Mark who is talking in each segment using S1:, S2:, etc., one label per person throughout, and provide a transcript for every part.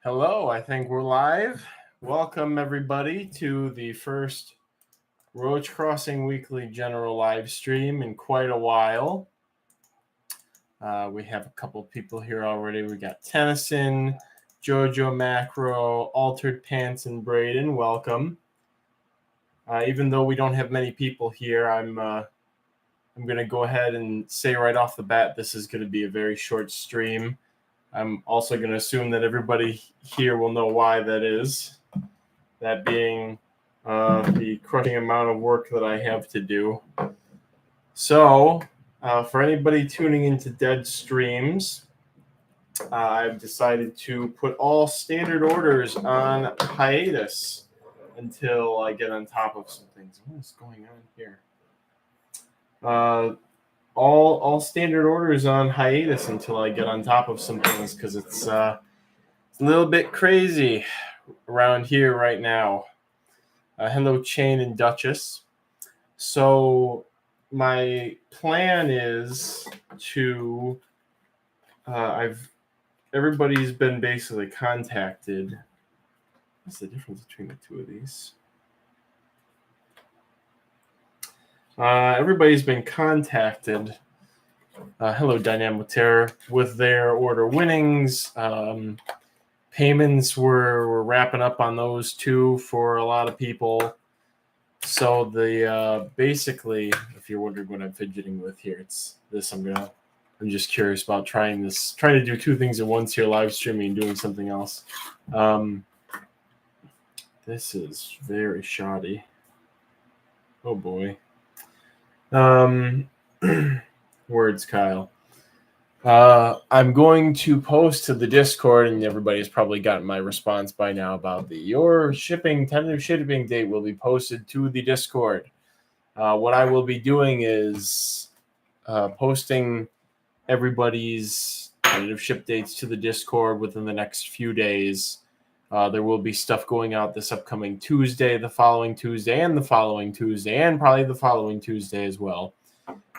S1: Hello, I think we're live. Welcome, everybody, to the first Roach Crossing Weekly General live stream in quite a while. We have a couple people here already. We got Tennyson, Jojo Macro, Altered Pants, and Braden. Welcome. Even though we don't have many people here, I'm going to go ahead and say right off the bat this is going to be a very short stream. I'm also going to assume that everybody here will know why that is. That being the crushing amount of work that I have to do. So, for anybody tuning into dead streams, I've decided to put all standard orders on hiatus until I get on top of some things. What is going on here? All standard orders on hiatus until I get on top of some things because it's a little bit crazy around here right now. Hello, Chain and Duchess. So my plan is to everybody's been basically contacted. What's the difference between the two of these? Everybody's been contacted. Hello, Dynamo Terror, with their order winnings. Payments we're wrapping up on those too for a lot of people. So the basically, if you're wondering what I'm fidgeting with here, it's this. I'm just curious about trying to do two things at once here, live streaming and doing something else. This is very shoddy. Oh boy. Words, Kyle. I'm going to post to the Discord, and everybody's probably gotten my response by now about your tentative shipping date will be posted to the Discord. What I will be doing is posting everybody's tentative ship dates to the Discord within the next few days. There will be stuff going out this upcoming Tuesday, the following Tuesday, and the following Tuesday, and probably the following Tuesday as well.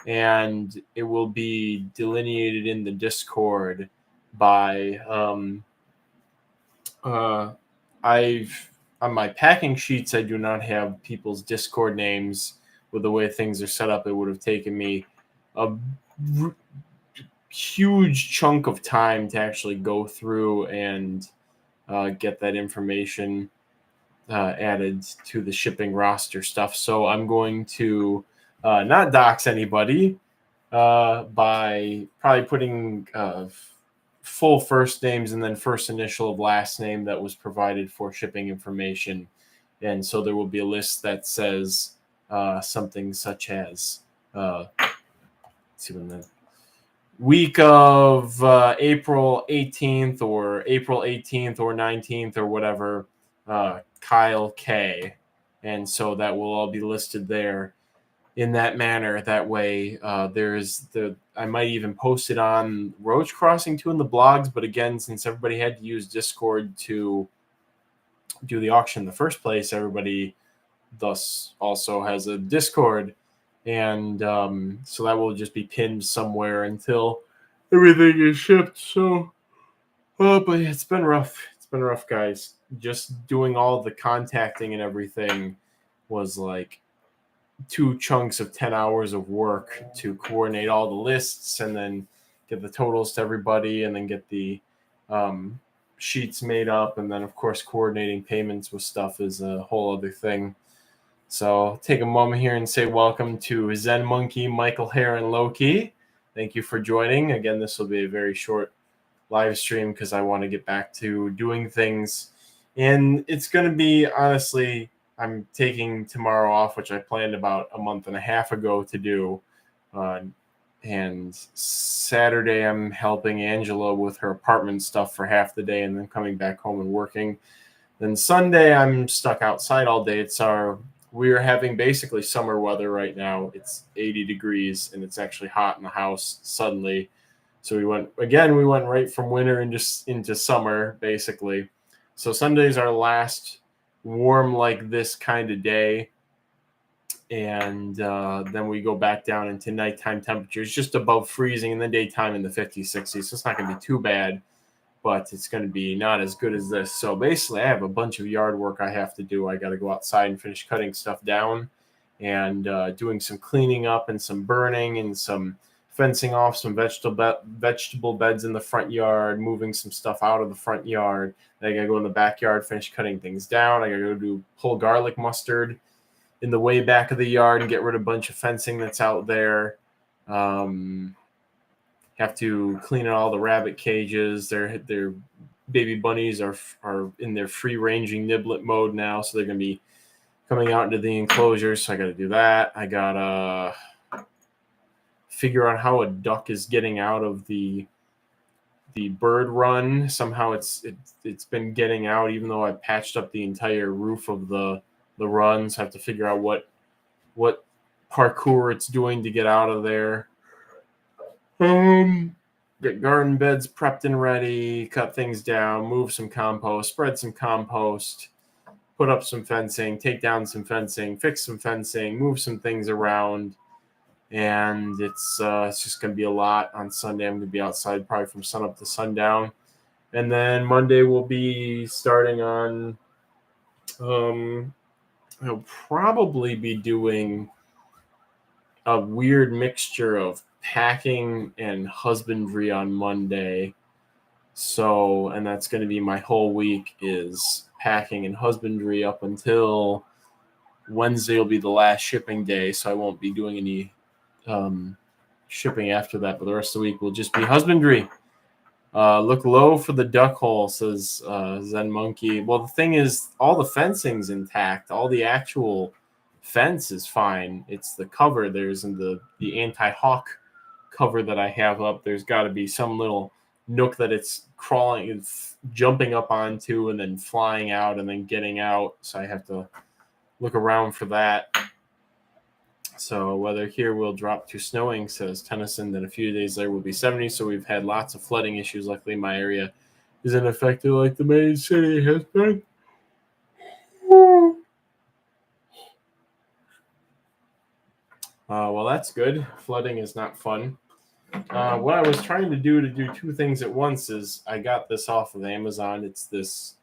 S1: And it will be delineated in the Discord by on my packing sheets, I do not have people's Discord names. With the way things are set up, it would have taken me a huge chunk of time to actually go through and get that information added to the shipping roster stuff. So I'm going to not dox anybody by probably putting full first names and then first initial of last name that was provided for shipping information. And so there will be a list that says something such as let's see when the week of April 18th or April 18th or 19th or whatever, Kyle K. And so that will all be listed there in that manner. That way, I might even post it on Roach Crossing too in the blogs. But again, since everybody had to use Discord to do the auction in the first place, everybody thus also has a Discord. And so that will just be pinned somewhere until everything is shipped. So, but it's been rough. It's been rough, guys. Just doing all the contacting and everything was like 2 chunks of 10 hours of work to coordinate all the lists and then get the totals to everybody and then get the sheets made up. And then, of course, coordinating payments with stuff is a whole other thing. So I'll take a moment here and say welcome to Zen Monkey, Michael Hare, and Loki. Thank you for joining. Again, this will be a very short live stream because I want to get back to doing things. And it's going to be, honestly, I'm taking tomorrow off, which I planned about a month and a half ago to do. And Saturday, I'm helping Angela with her apartment stuff for half the day and then coming back home and working. Then Sunday, I'm stuck outside all day. We're having basically summer weather right now. It's 80 degrees and it's actually hot in the house suddenly. So we went right from winter into summer, basically. So Sunday's our last warm like this kind of day. And then we go back down into nighttime temperatures just above freezing, and then daytime in the 50s, 60s. So it's not going to be too bad. but it's going to be not as good as this. So basically, I have a bunch of yard work I have to do. I got to go outside and finish cutting stuff down and doing some cleaning up and some burning and some fencing off some vegetable beds in the front yard, moving some stuff out of the front yard. Then I got to go in the backyard, finish cutting things down. I got to go pull garlic mustard in the way back of the yard and get rid of a bunch of fencing that's out there. Have to clean out all the rabbit cages. Their baby bunnies are in their free ranging niblet mode now, so they're going to be coming out into the enclosure. So I got to do that. I got to figure out how a duck is getting out of the bird run. Somehow it's been getting out, even though I patched up the entire roof of the runs. I have to figure out what parkour it's doing to get out of there. Get garden beds prepped and ready, cut things down, move some compost, spread some compost, put up some fencing, take down some fencing, fix some fencing, move some things around. And it's just going to be a lot on Sunday. I'm going to be outside probably from sunup to sundown. And then Monday we'll be starting on, I'll probably be doing a weird mixture of packing and husbandry on Monday. So, and that's going to be my whole week is packing and husbandry up until Wednesday will be the last shipping day. So I won't be doing any shipping after that, but the rest of the week will just be husbandry. Look low for the duck hole, says Zen Monkey. Well, the thing is, all the fencing's intact. All the actual fence is fine. It's the cover. There's in the anti-hawk cover that I have up. There's got to be some little nook that it's crawling, it's jumping up onto, and then flying out, and then getting out. So I have to look around for that. So weather here will drop to snowing, says Tennyson. Then a few days later will be 70. So we've had lots of flooding issues. Luckily, my area isn't affected like the main city has been. Well, that's good. Flooding is not fun. What I was trying to do two things at once is I got this off of Amazon. It's this,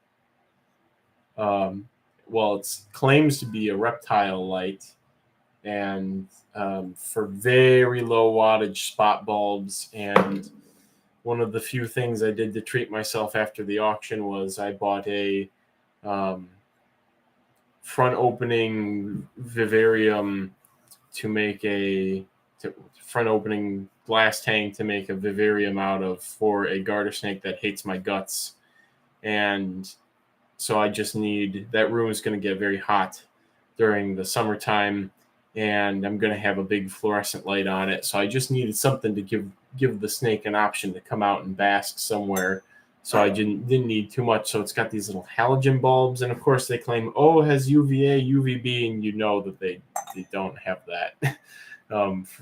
S1: it claims to be a reptile light. And for very low wattage spot bulbs. And one of the few things I did to treat myself after the auction was I bought a front opening vivarium to make front opening glass tank to make a vivarium out of for a garter snake that hates my guts. And so I just need, that room is going to get very hot during the summertime. And I'm going to have a big fluorescent light on it. So I just needed something to give the snake an option to come out and bask somewhere. So I didn't need too much. So it's got these little halogen bulbs. And, of course, they claim, it has UVA, UVB, and you know that they don't have that,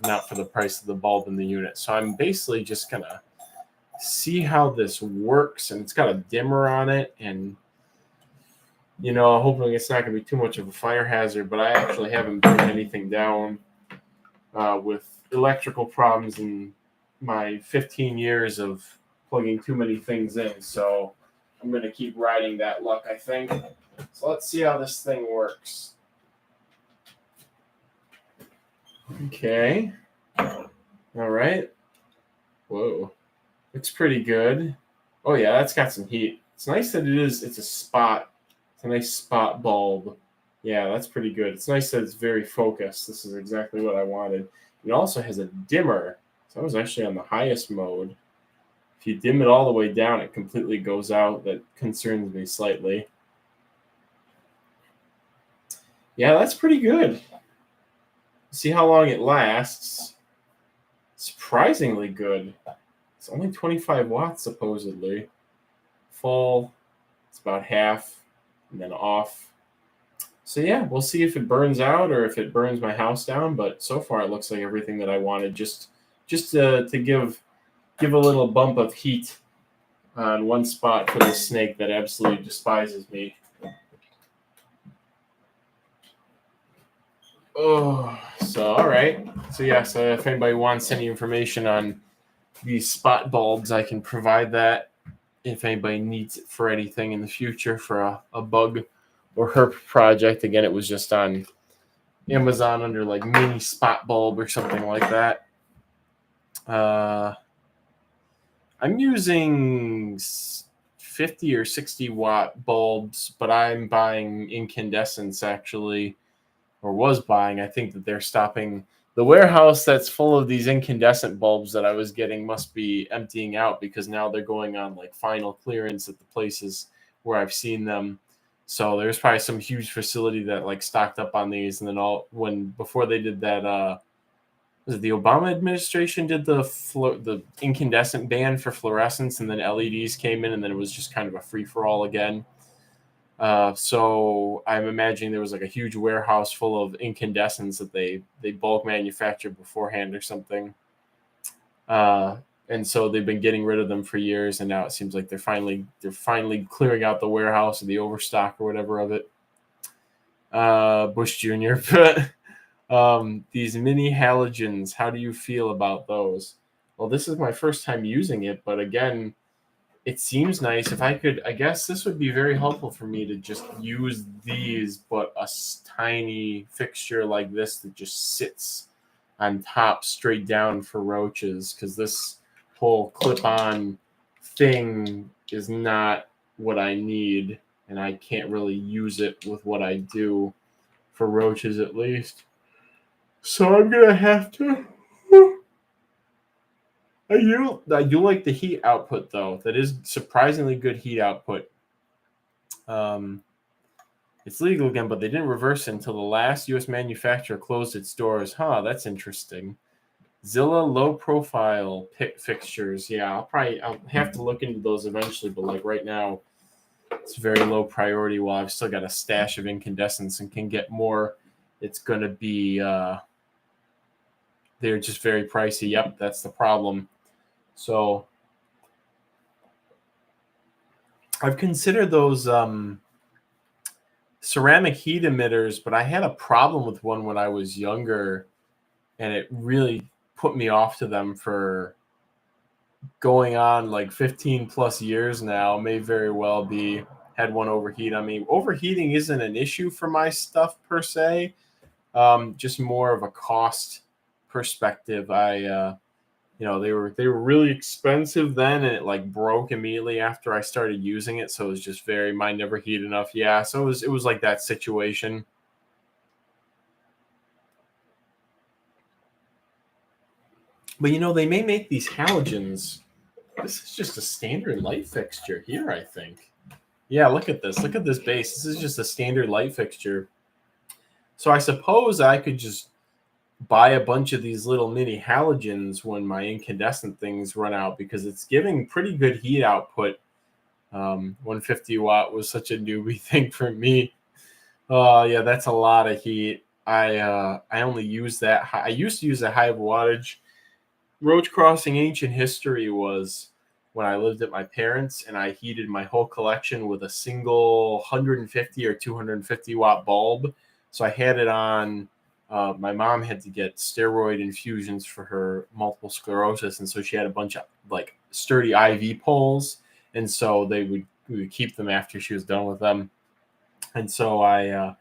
S1: not for the price of the bulb in the unit. So I'm basically just going to see how this works. And it's got a dimmer on it. And hoping it's not going to be too much of a fire hazard, but I actually haven't burned anything down with electrical problems in my 15 years of plugging too many things in. So I'm going to keep riding that luck, I think. So let's see how this thing works. Okay. All right. Whoa. Looks pretty good. Oh, yeah, that's got some heat. It's nice that it's a spot. It's a nice spot bulb. Yeah, that's pretty good. It's nice that it's very focused. This is exactly what I wanted. It also has a dimmer. So I was actually on the highest mode. If you dim it all the way down, it completely goes out. That concerns me slightly. Yeah, that's pretty good. See how long it lasts. Surprisingly good. It's only 25 watts, supposedly. Full, it's about half. And then off. So yeah, we'll see if it burns out or if it burns my house down. But so far, it looks like everything that I wanted. Just to give a little bump of heat on one spot for the snake that absolutely despises me. Oh, so all right. So yeah, so if anybody wants any information on these spot bulbs, I can provide that. if anybody needs it for anything in the future for a bug or herp project. Again, it was just on Amazon under like mini spot bulb or something like that. I'm using 50 or 60 watt bulbs, but I'm buying incandescents actually, or was buying. I think that they're stopping. The warehouse that's full of these incandescent bulbs that I was getting must be emptying out, because now they're going on like final clearance at the places where I've seen them. So there's probably some huge facility that like stocked up on these, and then before they did that, was it the Obama administration did the incandescent ban for fluorescents, and then LEDs came in, and then it was just kind of a free for all again. So I'm imagining there was like a huge warehouse full of incandescents that they bulk manufactured beforehand or something. And so they've been getting rid of them for years, and now it seems like they're finally clearing out the warehouse of the overstock or whatever of it. Bush Jr. These mini halogens, how do you feel about those? Well, this is my first time using it, but again, it seems nice. If I could, I guess this would be very helpful for me to just use these, but a tiny fixture like this that just sits on top straight down for roaches, because this whole clip-on thing is not what I need, and I can't really use it with what I do for roaches at least. So I'm gonna have to. I do like the heat output though. That is surprisingly good heat output. It's legal again, but they didn't reverse it until the last U.S. manufacturer closed its doors. Huh, that's interesting. Zilla low profile fixtures. Yeah, I'll have to look into those eventually, but like right now, it's very low priority. While I've still got a stash of incandescents and can get more, it's gonna be they're just very pricey. Yep, that's the problem. So I've considered those ceramic heat emitters, but I had a problem with one when I was younger, and it really put me off to them for going on like 15 plus years now. May very well be had one overheat. I mean, overheating isn't an issue for my stuff per se, just more of a cost perspective. They were really expensive then, and it like broke immediately after I started using it. So it was just mine never heat enough. Yeah, so it was like that situation. But they may make these halogens. This is just a standard light fixture here, I think. Yeah, look at this. Look at this base. This is just a standard light fixture. So I suppose I could just buy a bunch of these little mini halogens when my incandescent things run out, because it's giving pretty good heat output. 150 watt was such a newbie thing for me. Yeah, that's a lot of heat. I only use that. I used to use a high wattage. Roach crossing ancient history was when I lived at my parents', and I heated my whole collection with a single 150 or 250 watt bulb. So I had it on. My mom had to get steroid infusions for her multiple sclerosis, and so she had a bunch of like sturdy IV poles, and so we would keep them after she was done with them. And so I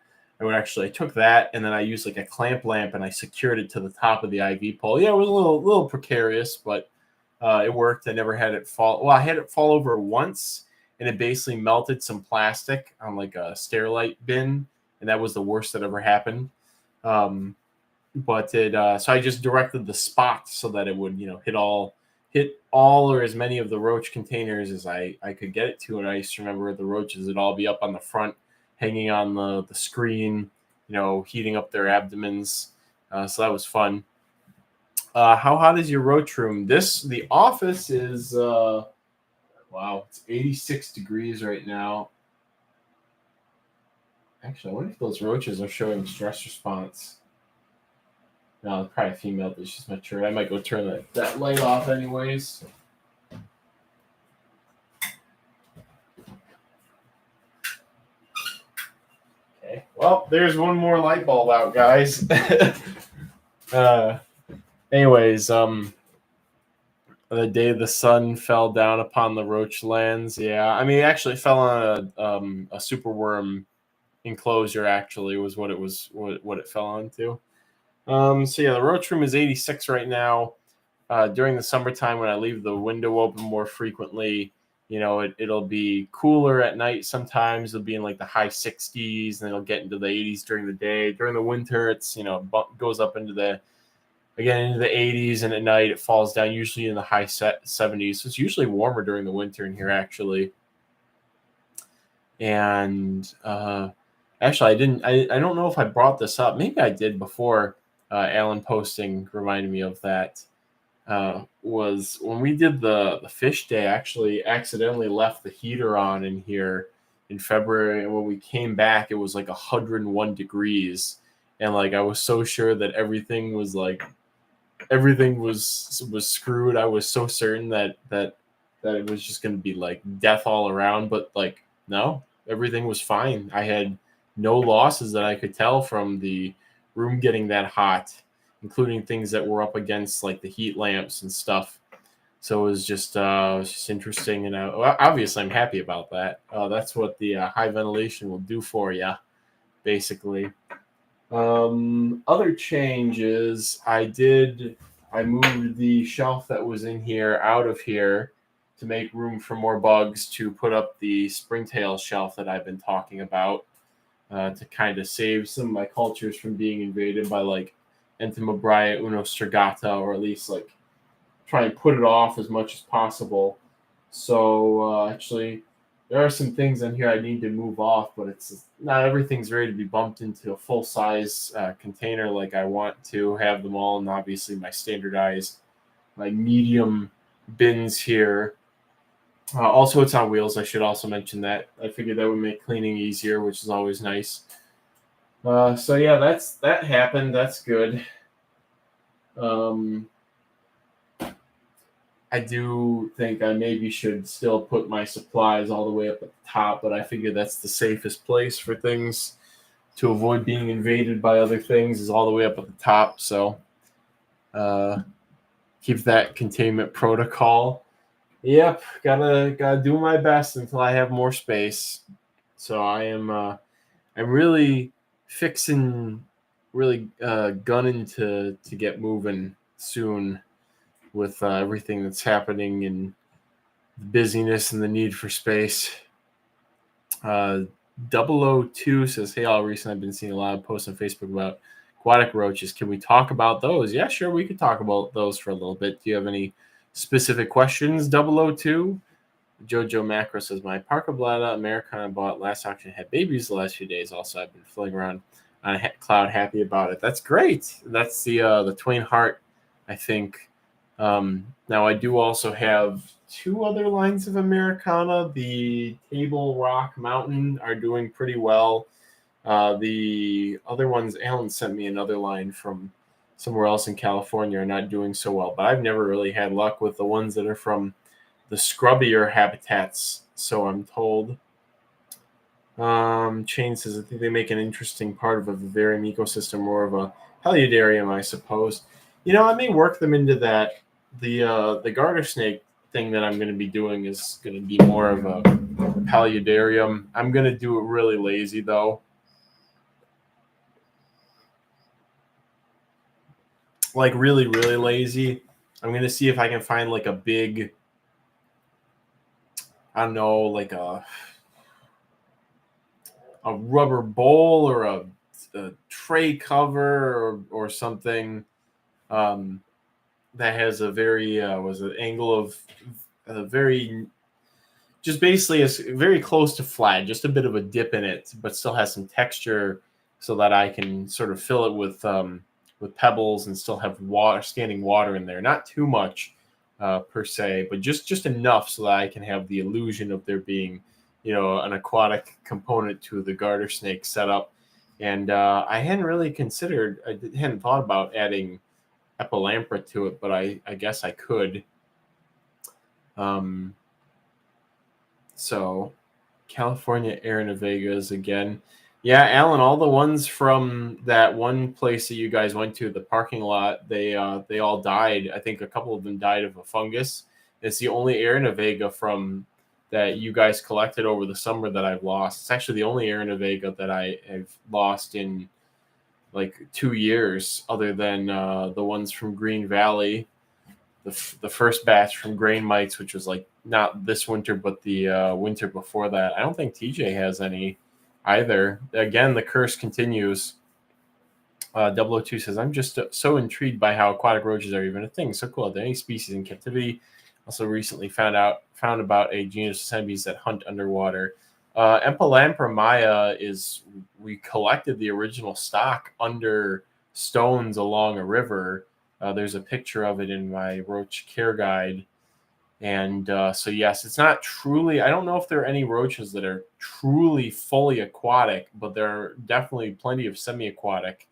S1: took that, and then I used like a clamp lamp, and I secured it to the top of the IV pole. Yeah, it was a little precarious, but it worked. I never had it fall. Well, I had it fall over once, and it basically melted some plastic on like a Sterilite bin, and that was the worst that ever happened. But so I just directed the spot so that it would hit all or as many of the Roach containers as I could get it to. And I used to remember the Roaches would all be up on the front, hanging on the screen, heating up their abdomens. So that was fun. How hot is your Roach room? The office is wow, it's 86 degrees right now. Actually, I wonder if those Roaches are showing stress response. No, it's probably a female, but she's mature. I might go turn that light off anyways. Okay. Well, there's one more light bulb out, guys. Anyways, The day the sun fell down upon the roach lands. Yeah, I mean, it actually fell on a superworm enclosure. Actually, was what it was. What it fell onto. So yeah, the roach room is 86 right now. During the summertime, when I leave the window open more frequently, it'll be cooler at night. Sometimes it'll be in like the high 60s, and it'll get into the 80s during the day. During the winter, it's goes up into the 80s, and at night it falls down usually in the high 70s. So it's usually warmer during the winter in here actually. And actually, I don't know if I brought this up. Maybe I did before. Alan posting reminded me of that. Was when we did the fish day. I actually accidentally left the heater on in here in February, and when we came back, it was like 101 degrees, and like I was so sure that everything was screwed. I was so certain that it was just going to be like death all around, but like no, everything was fine. I had no losses that I could tell from the room getting that hot, including things that were up against like the heat lamps and stuff. So it was just interesting, and obviously I'm happy about that. That's what the high ventilation will do for you, basically. Other changes, I moved the shelf that was in here out of here to make room for more bugs, to put up the springtail shelf that I've been talking about, to kind of save some of my cultures from being invaded by like Entomobria unostrigata, or at least like try and put it off as much as possible. So actually, there are some things on here I need to move off, but it's not everything's ready to be bumped into a full size container like I want to have them all. And obviously, my medium bins here. Also, it's on wheels. I should also mention that. I figured that would make cleaning easier, which is always nice. So yeah, that happened. That's good. I do think I maybe should still put my supplies all the way up at the top, but I figure that's the safest place for things to avoid being invaded by other things, is all the way up at the top. So keep that containment protocol. Yep, gotta do my best until I have more space. So I'm really gunning to get moving soon with everything that's happening and the busyness and the need for space. 002 says, "Hey, all recently I've been seeing a lot of posts on Facebook about aquatic roaches. Can we talk about those?" Yeah, sure, we could talk about those for a little bit. Do you have any specific questions, 002? Jojo Macro says, "My Parka Blada Americana bought last auction had babies the last few days. Also, I've been floating around on a cloud, happy about it." That's great. That's the Twain Hart, I think. Now, I do also have two other lines of Americana. The Table Rock Mountain are doing pretty well. The other ones, Alan sent me another line from somewhere else in California, are not doing so well. But I've never really had luck with the ones that are from the scrubbier habitats, so I'm told. Chain says, "I think they make an interesting part of a vivarium ecosystem, more of a heliodarium, I suppose." I may work them into that. The garter snake thing that I'm going to be doing is going to be more of a heliodarium. I'm going to do it really lazy, though. Like really, really lazy. I'm going to see if I can find like a big, I don't know, like a rubber bowl or a tray cover or something that has a very angle of very, just basically is very close to flat, just a bit of a dip in it, but still has some texture, so that I can sort of fill it with pebbles and still have standing water in there. Not too much per se, but just enough so that I can have the illusion of there being an aquatic component to the garter snake setup. And I hadn't really hadn't thought about adding epilampra to it, but I guess I could. So California Aeronavegas again. Yeah, Alan, all the ones from that one place that you guys went to, the parking lot, they all died. I think a couple of them died of a fungus. It's the only Aranavega from that you guys collected over the summer that I've lost. It's actually the only Aranavega that I have lost in like 2 years, other than the ones from Green Valley, the first batch from Grain Mites, which was like not this winter, but the winter before that. I don't think TJ has any either. Again, the curse continues. 002 says, I'm just so intrigued by how aquatic roaches are even a thing. So cool. Are there any species in captivity? Also recently found about a genus of centipedes that hunt underwater. Empalampra maya we collected the original stock under stones along a river. There's a picture of it in my roach care guide. And so, yes, it's not truly, I don't know if there are any roaches that are truly fully aquatic, but there are definitely plenty of semi-aquatic.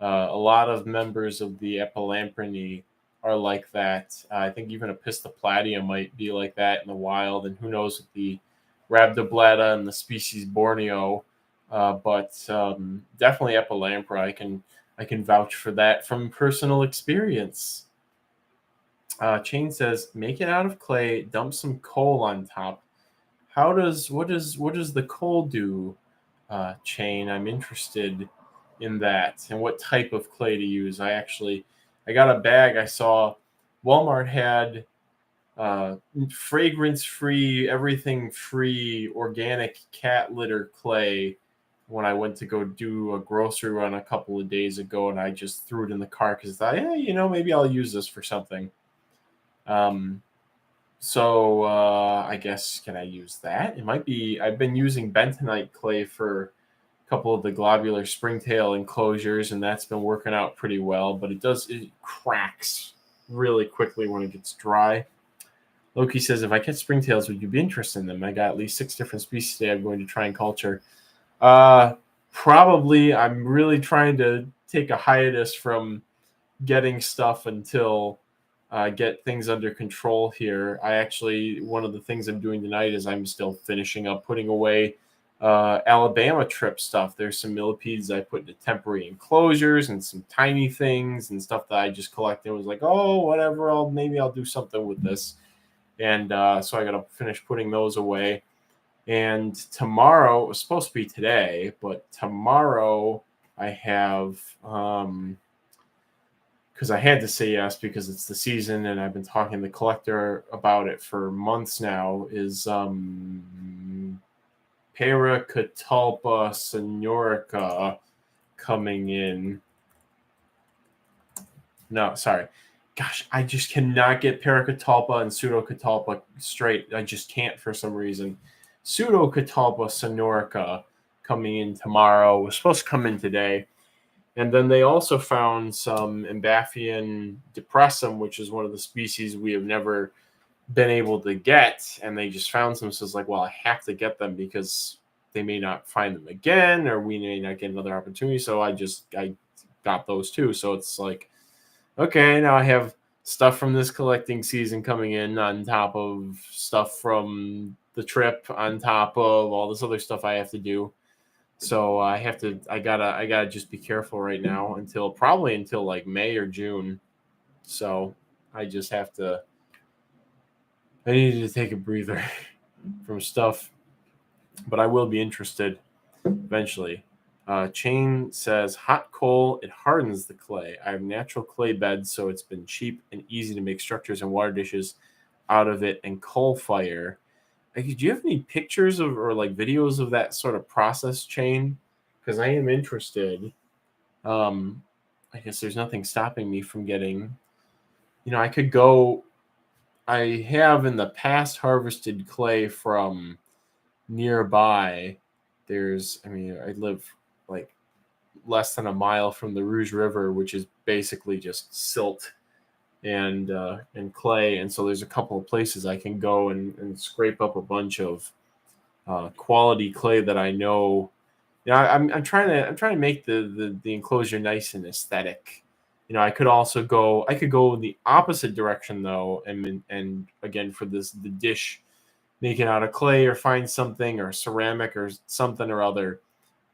S1: A lot of members of the Epilamprinae are like that. I think even a Pistoplatia might be like that in the wild, and who knows with the Rhabdoblata and the species Borneo. But definitely Epilampra. I can vouch for that from personal experience. Chain says, make it out of clay, dump some coal on top. What does the coal do? Chain, I'm interested in that and what type of clay to use. I got a bag. I saw Walmart had fragrance free, everything free organic cat litter clay when I went to go do a grocery run a couple of days ago, and I just threw it in the car because I thought, hey, maybe I'll use this for something. So I guess, can I use that? It might be. I've been using bentonite clay for a couple of the globular springtail enclosures, and that's been working out pretty well, but it cracks really quickly when it gets dry. Loki says, if I catch springtails, would you be interested in them? I got at least 6 different species today I'm going to try and culture. Probably. I'm really trying to take a hiatus from getting stuff until get things under control here. One of the things I'm doing tonight is I'm still finishing up putting away Alabama trip stuff. There's some millipedes I put into temporary enclosures and some tiny things and stuff that I just collected. It was like, oh, whatever, maybe I'll do something with this. And so I got to finish putting those away. And tomorrow, it was supposed to be today, but tomorrow I have, because I had to say yes because it's the season and I've been talking to the collector about it for months now, is Paracatalpa sonorica coming in. No, sorry. Gosh, I just cannot get Paracatalpa and Pseudocatalpa straight. I just can't for some reason. Pseudocatalpa sonorica coming in tomorrow. Was supposed to come in today. And then they also found some Ambaphian depressum, which is one of the species we have never been able to get. And they just found some. So it's like, well, I have to get them because they may not find them again, or we may not get another opportunity. So I got those too. So it's like, okay, now I have stuff from this collecting season coming in on top of stuff from the trip, on top of all this other stuff I have to do. So I gotta just be careful right now until like May or June. So I just have to. I needed to take a breather from stuff, but I will be interested eventually. Chain says, hot coal, it hardens the clay. I have natural clay beds, so it's been cheap and easy to make structures and water dishes out of it, and coal fire. Do you have any pictures of or like videos of that sort of process, Chain? Because I am interested. I guess there's nothing stopping me from getting, I could go. I have in the past harvested clay from nearby. I live like less than a mile from the Rouge River, which is basically just silt and clay. And so there's a couple of places I can go and scrape up a bunch of quality clay that I know. I'm trying to make the enclosure nice and aesthetic. I could go in the opposite direction though, and again for the dish, make it out of clay or find something or ceramic or something or other,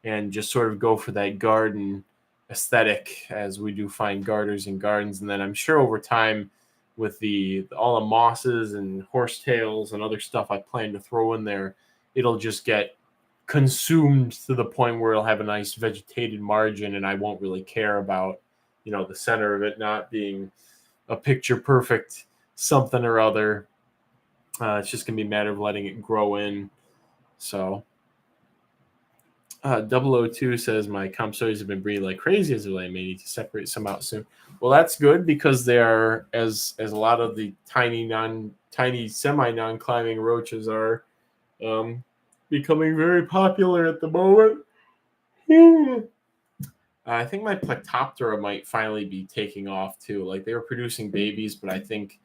S1: and just sort of go for that garden aesthetic as we do find garters and gardens. And then I'm sure over time, with all the mosses and horsetails and other stuff I plan to throw in there, it'll just get consumed to the point where it'll have a nice vegetated margin, and I won't really care about, the center of it not being a picture perfect something or other. It's just gonna be a matter of letting it grow in. So 002 says my comp soys have been breeding like crazy as of late. May need to separate some out soon. Well, that's good because they are, as a lot of the tiny semi non-climbing roaches are becoming very popular at the moment. I think my Plectoptera might finally be taking off too. Like, they were producing babies, but I think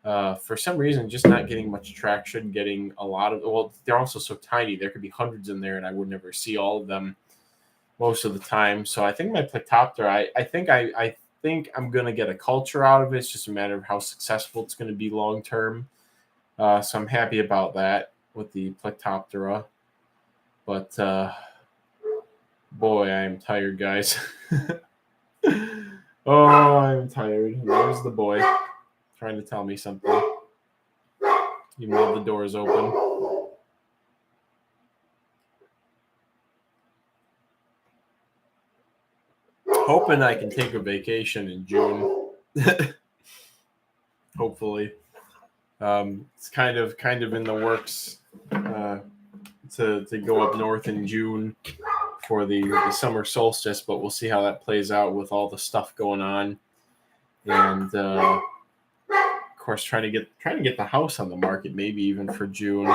S1: for some reason just not getting much traction, getting a lot of, well, they're also so tiny. There could be hundreds in there and I would never see all of them most of the time. So I think my Plectoptera, I think I'm going to get a culture out of it. It's just a matter of how successful it's going to be long term. So I'm happy about that with the Plectoptera. But boy, I am tired, guys. Oh, I'm tired. There's the boy trying to tell me something, even though the door is open. Hoping I can take a vacation in June. Hopefully. It's kind of in the works to go up north in June for the summer solstice, but we'll see how that plays out with all the stuff going on. And of course, trying to get the house on the market, maybe even for June.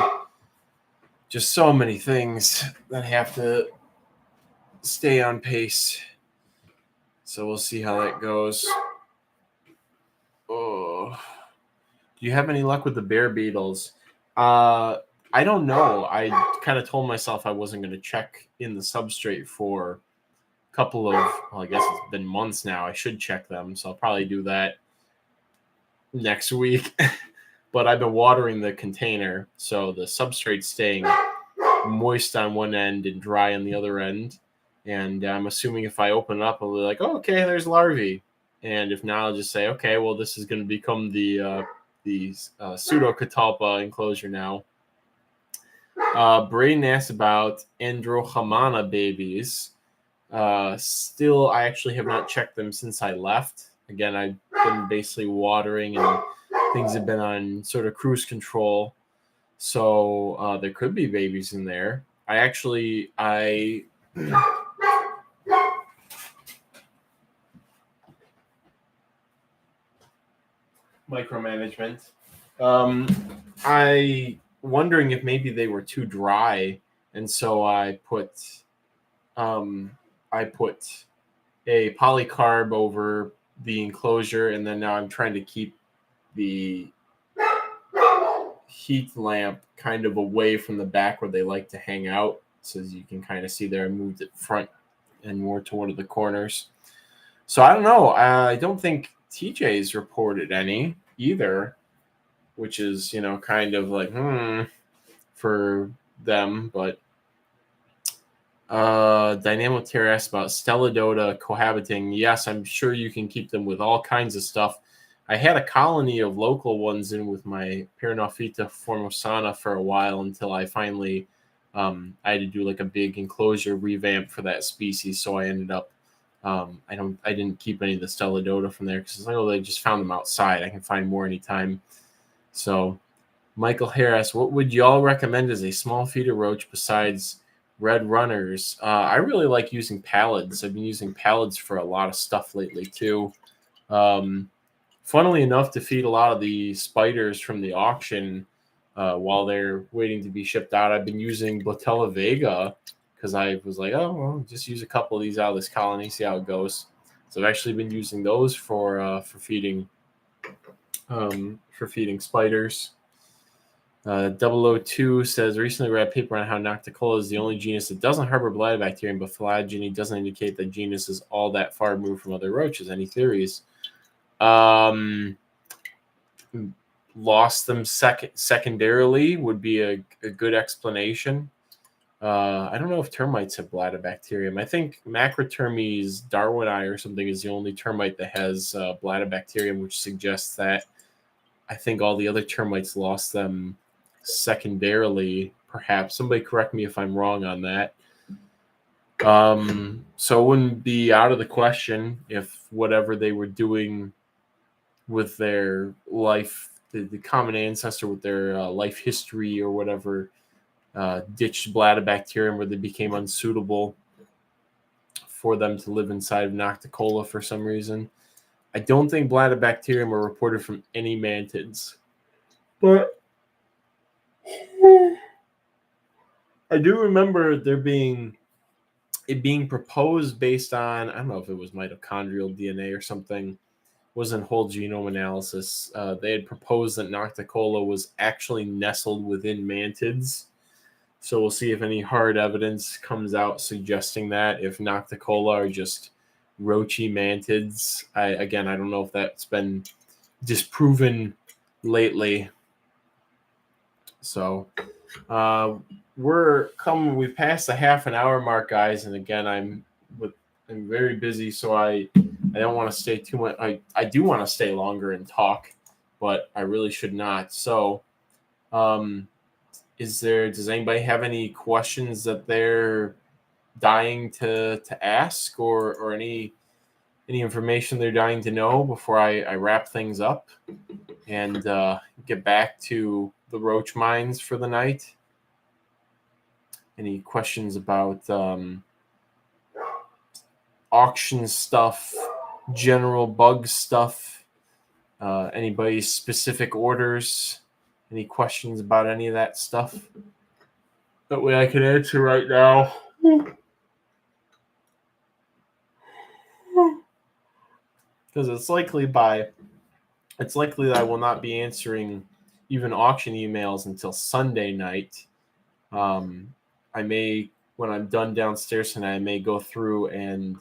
S1: Just so many things that have to stay on pace. So we'll see how that goes. Oh, do you have any luck with the bear beetles? I don't know. I kind of told myself I wasn't going to check in the substrate for a couple of, well, I guess it's been months now. I should check them, so I'll probably do that next week. But I've been watering the container, so the substrate's staying moist on one end and dry on the other end. And I'm assuming if I open it up, I'll be like, oh, okay, there's larvae. And if not, I'll just say, okay, well, this is going to become the pseudocatalpa enclosure now. Braden asked about Andromana babies. Still, I actually have not checked them since I left. Again, I've been basically watering and things have been on sort of cruise control. So there could be babies in there. Micromanagement. I wondering if maybe they were too dry, and so I put a polycarb over the enclosure, and then now I'm trying to keep the heat lamp kind of away from the back where they like to hang out. So as you can kind of see there, I moved it front and more to one of the corners. So I don't know. I don't think TJ's reported any either, which is, kind of like, for them. But Dynamo Terror asked about Stellodota cohabiting. Yes, I'm sure you can keep them with all kinds of stuff. I had a colony of local ones in with my Perinophyta formosana for a while until I finally I had to do like a big enclosure revamp for that species. So I ended up I didn't keep any of the Stellodota from there because I just found them outside. I can find more anytime. So Michael Harris, what would y'all recommend as a small feeder roach besides red runners? I really like using pallets. I've been using pallets for a lot of stuff lately too. Funnily enough, to feed a lot of the spiders from the auction while they're waiting to be shipped out, I've been using Botella Vega because I was like, oh, well, just use a couple of these out of this colony, see how it goes. So I've actually been using those for feeding spiders. 002 says, recently read a paper on how Nocticola is the only genus that doesn't harbor bladybacterium, but phylogeny doesn't indicate that genus is all that far removed from other roaches. Any theories? Lost them secondarily would be a good explanation. I don't know if termites have bladybacterium. I think Macrotermes darwini or something is the only termite that has bladybacterium, which suggests that I think all the other termites lost them secondarily, perhaps. Somebody correct me if I'm wrong on that. So it wouldn't be out of the question if whatever they were doing with their life, the common ancestor with their life history or whatever, ditched bladybacterium where they became unsuitable for them to live inside of Nocticola for some reason. I don't think bladybacterium were reported from any mantids, but I do remember it being proposed based on, I don't know if it was mitochondrial DNA or something, wasn't whole genome analysis. They had proposed that Nocticola was actually nestled within mantids. So we'll see if any hard evidence comes out suggesting that, if Nocticola are just roachy mantids. I don't know if that's been disproven lately. So we passed the half an hour mark, guys, and again I'm very busy, so I don't want to stay too much. I do want to stay longer and talk, but I really should not. So does anybody have any questions that they're dying to ask, or any information they're dying to know before I wrap things up and get back to the roach mines for the night? Any questions about auction stuff, general bug stuff, anybody's specific orders? Any questions about any of that stuff? That way I can answer right now. Because it's likely that I will not be answering even auction emails until Sunday night. I may, when I'm done downstairs tonight, I may go through and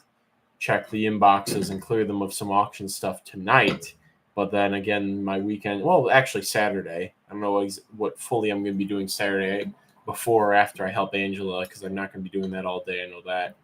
S1: check the inboxes and clear them of some auction stuff tonight. But then again, my weekend, well, actually Saturday. I don't know what fully I'm going to be doing Saturday, before or after I help Angela, because I'm not going to be doing that all day. I know that.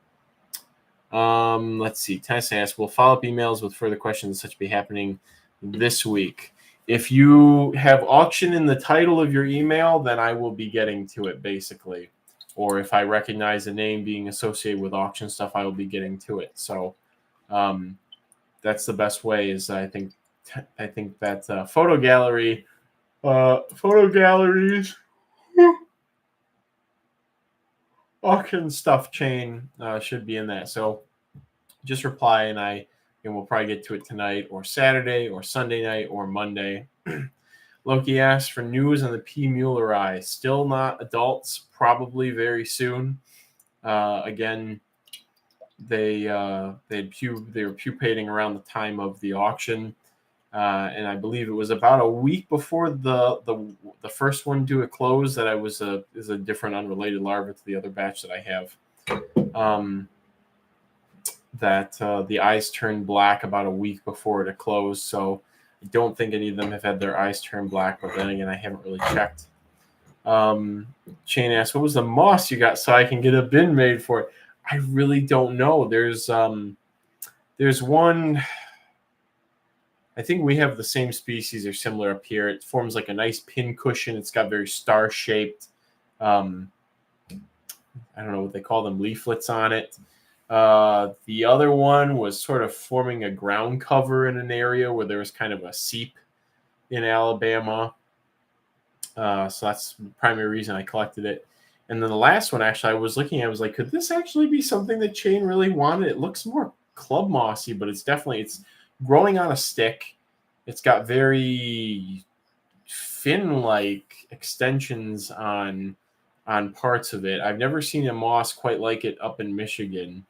S1: Let's see. Tessa asks, will follow-up emails with further questions and such be happening this week? If you have auction in the title of your email, then I will be getting to it, basically. Or if I recognize a name being associated with auction stuff, I will be getting to it. So that's the best way. Is I think that photo galleries auction stuff chain should be in that. So just reply, and we'll probably get to it tonight or Saturday or Sunday night or Monday. Loki asks for news on the P. Muelleri. Still not adults, probably very soon. Again, they were pupating around the time of the auction. And I believe it was about a week before the first one due at close that is a different unrelated larva to the other batch that I have. The eyes turned black about a week before it closed. So I don't think any of them have had their eyes turn black, but then again, I haven't really checked. Shane asks, what was the moss you got so I can get a bin made for it? I really don't know. There's one. I think we have the same species or similar up here. It forms like a nice pin cushion. It's got very star-shaped, I don't know what they call them, leaflets on it. The other one was sort of forming a ground cover in an area where there was kind of a seep in Alabama. So that's the primary reason I collected it. And then the last one, actually, I was looking at, I was like, could this actually be something that Shane really wanted? It looks more club mossy, but it's growing on a stick. It's got very fin-like extensions on parts of it. I've never seen a moss quite like it up in Michigan.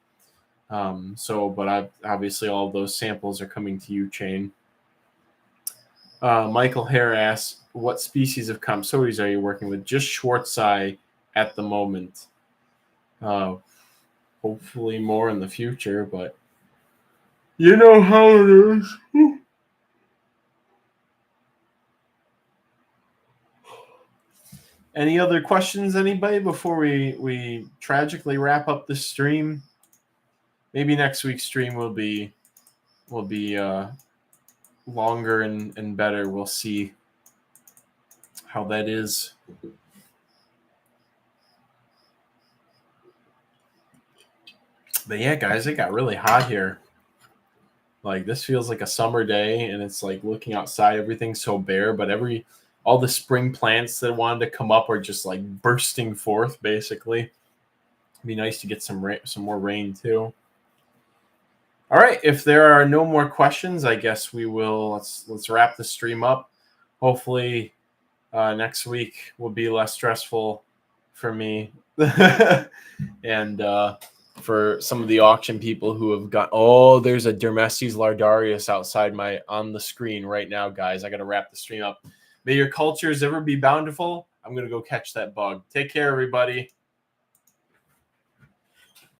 S1: But obviously all of those samples are coming to you, Shane. Michael Hare asks, what species of Compsodies are you working with? Just Schwartzii at the moment. Hopefully more in the future, but you know how it is. Any other questions, anybody, before we tragically wrap up this stream? Maybe next week's stream will be longer and better. We'll see. how that is. But yeah, guys, it got really hot here. Like, this feels like a summer day, and it's like looking outside, everything's so bare, but all the spring plants that wanted to come up are just like bursting forth, basically. It'd be nice to get some more rain too. All right, if there are no more questions, I guess we will let's wrap the stream up. Hopefully, next week will be less stressful for me and for some of the auction people who have got. Oh, there's a Dermestes lardarius outside on the screen right now, guys. I got to wrap the stream up. May your cultures ever be bountiful. I'm gonna go catch that bug. Take care, everybody.